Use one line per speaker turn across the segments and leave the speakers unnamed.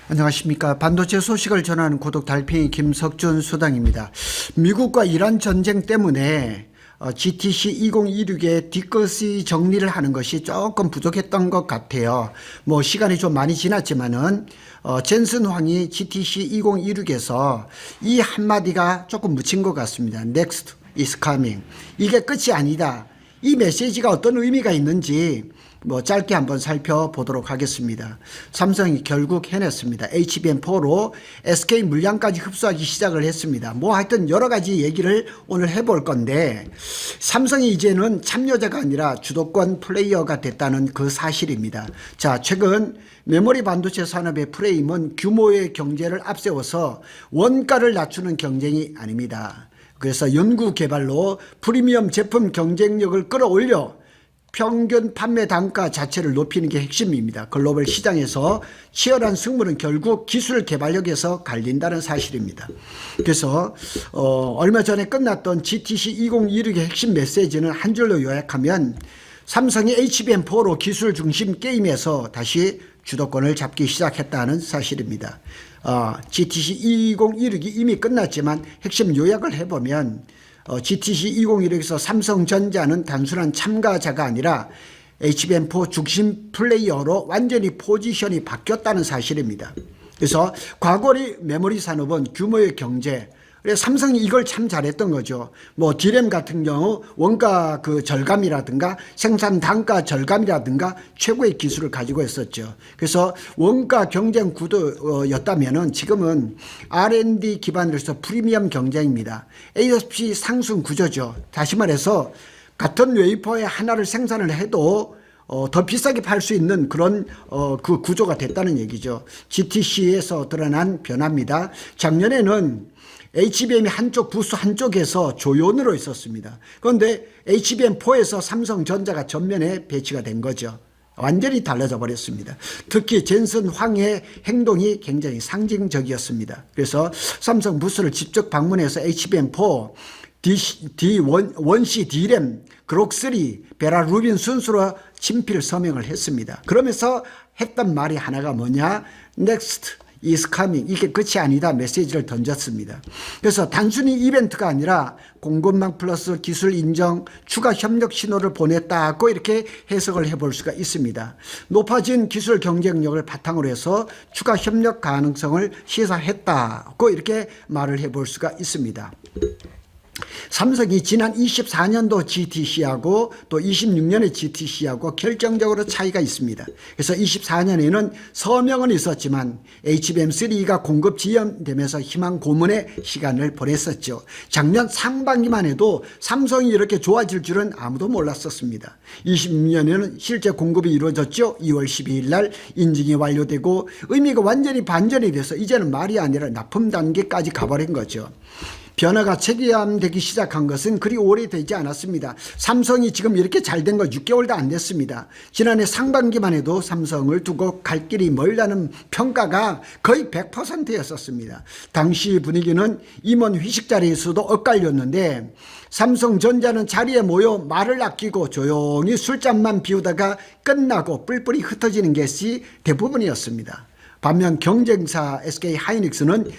안녕하십니까. 반도체 소식을 전하는 고독 달팽이 김석준 수당입니다. 미국과 이란 전쟁 때문에 GTC 2026의 뒷것이 정리를 하는 것이 조금 부족했던 것 같아요. 시간이 좀 많이 지났지만은 젠슨 황이 GTC 2026에서 이 한마디가 조금 묻힌 것 같습니다. Next is coming. 이게 끝이 아니다. 이 메시지가 어떤 의미가 있는지 짧게 한번 살펴보도록 하겠습니다. 삼성이 결국 해냈습니다. HBM4로 SK 물량까지 흡수하기 시작을 했습니다. 하여튼 여러 가지 얘기를 오늘 해볼 건데, 삼성이 이제는 참여자가 아니라 주도권 플레이어가 됐다는 그 사실입니다. 자, 최근 메모리 반도체 산업의 프레임은 규모의 경제를 앞세워서 원가를 낮추는 경쟁이 아닙니다. 그래서 연구 개발로 프리미엄 제품 경쟁력을 끌어올려 평균 판매 단가 자체를 높이는 게 핵심입니다. 글로벌 시장에서 치열한 승부는 결국 기술 개발력에서 갈린다는 사실입니다. 그래서 얼마 전에 끝났던 GTC 2026의 핵심 메시지는 한 줄로 요약하면 삼성이 HBM4로 기술 중심 게임에서 다시 주도권을 잡기 시작했다는 사실입니다. GTC 2026이 이미 끝났지만 핵심 요약을 해보면 GTC 2026에서 삼성전자는 단순한 참가자가 아니라 HBM4 중심 플레이어로 완전히 포지션이 바뀌었다는 사실입니다. 그래서 과거의 메모리 산업은 규모의 경제, 그래서 삼성이 이걸 참 잘했던 거죠. D램 같은 경우 원가 절감이라든가 생산 단가 절감이라든가 최고의 기술을 가지고 있었죠. 그래서 원가 경쟁 구도였다면은 지금은 R&D 기반으로 해서 프리미엄 경쟁입니다. ASP 상승 구조죠. 다시 말해서 같은 웨이퍼에 하나를 생산을 해도 더 비싸게 팔 수 있는 그런 그 구조가 됐다는 얘기죠. GTC에서 드러난 변화입니다. 작년에는 HBM이 한쪽 부스 한쪽에서 조연으로 있었습니다. 그런데 HBM4에서 삼성전자가 전면에 배치가 된 거죠. 완전히 달라져 버렸습니다. 특히 젠슨 황의 행동이 굉장히 상징적이었습니다. 그래서 삼성 부스를 직접 방문해서 HBM4 원시 D램, 그록3, 베라 루빈 순수로 친필 서명을 했습니다. 그러면서 했던 말이 하나가 뭐냐? Next is coming. 이게 끝이 아니다 메시지를 던졌습니다. 그래서 단순히 이벤트가 아니라 공급망 플러스 기술 인정, 추가 협력 신호를 보냈다고 이렇게 해석을 해볼 수가 있습니다. 높아진 기술 경쟁력을 바탕으로 해서 추가 협력 가능성을 시사했다고 이렇게 말을 해볼 수가 있습니다. 삼성이 지난 24년도 GTC하고 또 26년의 GTC하고 결정적으로 차이가 있습니다. 그래서 24년에는 서명은 있었지만 HBM3가 공급 지연되면서 희망 고문의 시간을 보냈었죠. 작년 상반기만 해도 삼성이 이렇게 좋아질 줄은 아무도 몰랐었습니다. 26년에는 실제 공급이 이루어졌죠. 2월 12일 날 인증이 완료되고 의미가 완전히 반전이 돼서 이제는 말이 아니라 납품 단계까지 가버린 거죠. 변화가 체감되기 시작한 것은 그리 오래되지 않았습니다. 삼성이 지금 이렇게 잘 된 거 6개월도 안 됐습니다. 지난해 상반기만 해도 삼성을 두고 갈 길이 멀다는 평가가 거의 100%였었습니다. 당시 분위기는 임원 회식 자리에서도 엇갈렸는데 삼성전자는 자리에 모여 말을 아끼고 조용히 술잔만 비우다가 끝나고 뿔뿔이 흩어지는 것이 대부분이었습니다. 반면 경쟁사 SK 하이닉스는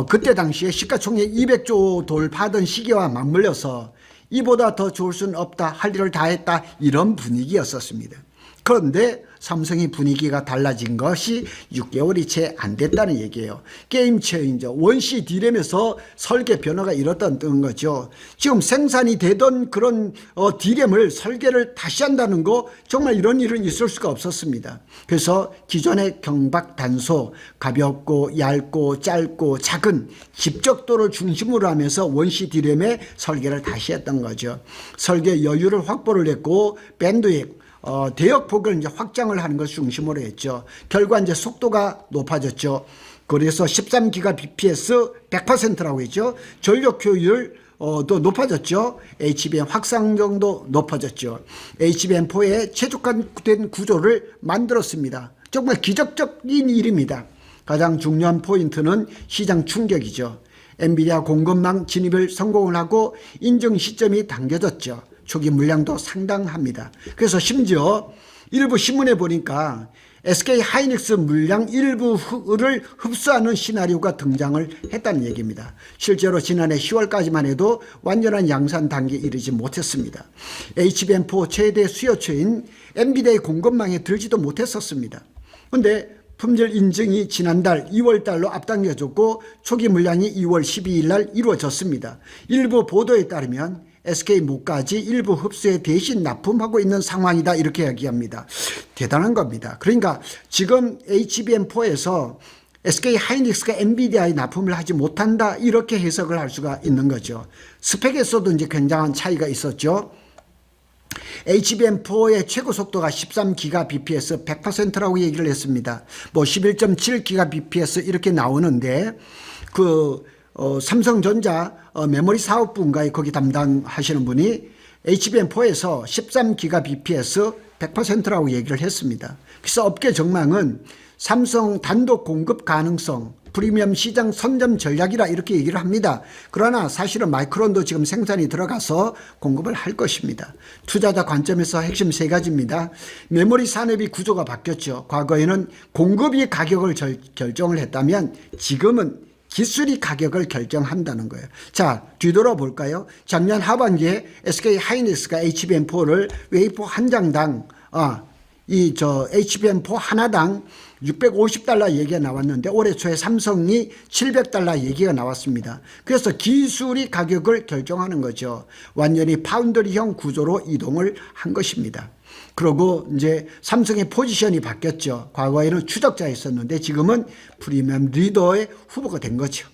그때 당시에 시가총액 200조 돌파하던 시기와 맞물려서 이보다 더 좋을 수는 없다, 할 일을 다 했다, 이런 분위기였었습니다. 그런데 삼성이 분위기가 달라진 것이 6개월이 채 안 됐다는 얘기예요. 게임 체인저, 원시 D램에서 설계 변화가 일어났던 거죠. 지금 생산이 되던 그런 D램을 설계를 다시 한다는 거, 정말 이런 일은 있을 수가 없었습니다. 그래서 기존의 경박 단소, 가볍고 얇고 짧고 작은 집적도를 중심으로 하면서 원시 D램의 설계를 다시 했던 거죠. 설계 여유를 확보를 했고 밴드윅, 대역폭을 이제 확장을 하는 것을 중심으로 했죠. 결과 이제 속도가 높아졌죠. 그래서 13Gbps 100%라고 했죠. 전력 효율 또 높아졌죠. HBM 확산정도 높아졌죠. HBM4의 최적화된 구조를 만들었습니다. 정말 기적적인 일입니다. 가장 중요한 포인트는 시장 충격이죠. 엔비디아 공급망 진입을 성공을 하고 인증 시점이 당겨졌죠. 초기 물량도 상당합니다. 그래서 심지어 일부 신문에 보니까 SK 하이닉스 물량 일부를 흡수하는 시나리오가 등장을 했다는 얘기입니다. 실제로 지난해 10월까지만 해도 완전한 양산 단계에 이르지 못했습니다. HBM4 최대 수요처인 엔비디아의 공급망에 들지도 못했었습니다. 그런데 품질 인증이 지난달 2월 달로 앞당겨졌고 초기 물량이 2월 12일 날 이루어졌습니다. 일부 보도에 따르면 SK모까지 일부 흡수에 대신 납품하고 있는 상황이다 이렇게 이야기합니다. 대단한 겁니다. 그러니까 지금 HBM4에서 SK 하이닉스가 엔비디아에 납품을 하지 못한다 이렇게 해석을 할 수가 있는 거죠. 스펙에서도 이제 굉장한 차이가 있었죠. HBM4의 최고 속도가 13GBps 100%라고 얘기를 했습니다. 뭐 11.7GBps 이렇게 나오는데 삼성전자 메모리 사업부인가에 거기 담당하시는 분이 HBM4에서 13GBps 100%라고 얘기를 했습니다. 그래서 업계 전망은 삼성 단독 공급 가능성, 프리미엄 시장 선점 전략이라 이렇게 얘기를 합니다. 그러나 사실은 마이크론도 지금 생산이 들어가서 공급을 할 것입니다. 투자자 관점에서 핵심 세 가지입니다. 메모리 산업이 구조가 바뀌었죠. 과거에는 공급이 가격을 결정을 했다면 지금은 기술이 가격을 결정한다는 거예요. 자, 뒤돌아 볼까요? 작년 하반기에 SK 하이닉스가 HBM4를 웨이퍼 한 장당 HBM4 하나당 650달러 얘기가 나왔는데 올해 초에 삼성이 700달러 얘기가 나왔습니다. 그래서 기술이 가격을 결정하는 거죠. 완전히 파운드리형 구조로 이동을 한 것입니다. 그리고 이제 삼성의 포지션이 바뀌었죠. 과거에는 추적자였었는데 지금은 프리미엄 리더의 후보가 된 거죠.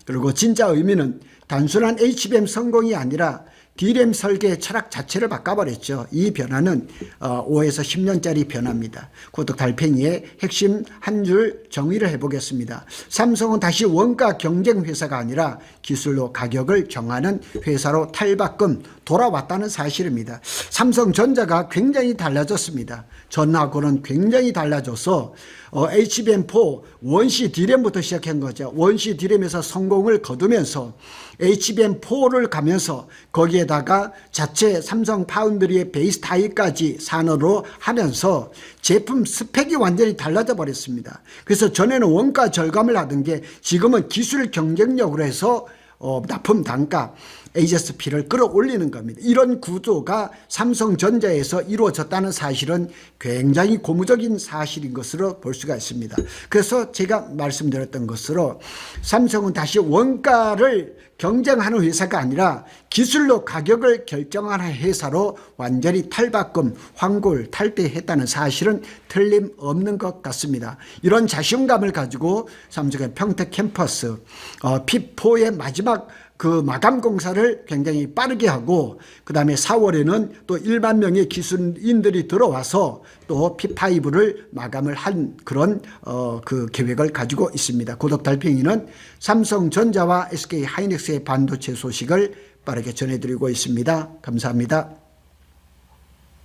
그리고 진짜 의미는 단순한 HBM 성공이 아니라 D램 설계 철학 자체를 바꿔버렸죠. 이 변화는 5에서 10년짜리 변화입니다. 고독 달팽이의 핵심 한 줄 정의를 해보겠습니다. 삼성은 다시 원가 경쟁 회사가 아니라 기술로 가격을 정하는 회사로 탈바꿈 돌아왔다는 사실입니다. 삼성전자가 굉장히 달라졌습니다. 전하고는 굉장히 달라져서 HBM4 원시 D램부터 시작한 거죠. 원시 D램에서 성공을 거두면서 HBM4를 가면서 거기에다가 자체 삼성 파운드리의 베이스 타입까지 산업으로 하면서 제품 스펙이 완전히 달라져 버렸습니다. 그래서 전에는 원가 절감을 하던 게 지금은 기술 경쟁력으로 해서 납품 단가 HSP를 끌어올리는 겁니다. 이런 구조가 삼성전자에서 이루어졌다는 사실은 굉장히 고무적인 사실인 것으로 볼 수가 있습니다. 그래서 제가 말씀드렸던 것으로 삼성은 다시 원가를 경쟁하는 회사가 아니라 기술로 가격을 결정하는 회사로 완전히 탈바꿈, 환골, 탈퇴했다는 사실은 틀림없는 것 같습니다. 이런 자신감을 가지고 삼성의 평택 캠퍼스 핍4의 마지막 마감 공사를 굉장히 빠르게 하고 그 다음에 4월에는 또 1만 명의 기술인들이 들어와서 또 P5를 마감을 한 그런 계획을 가지고 있습니다. 고독 달팽이는 삼성전자와 SK 하이닉스의 반도체 소식을 빠르게 전해드리고 있습니다. 감사합니다.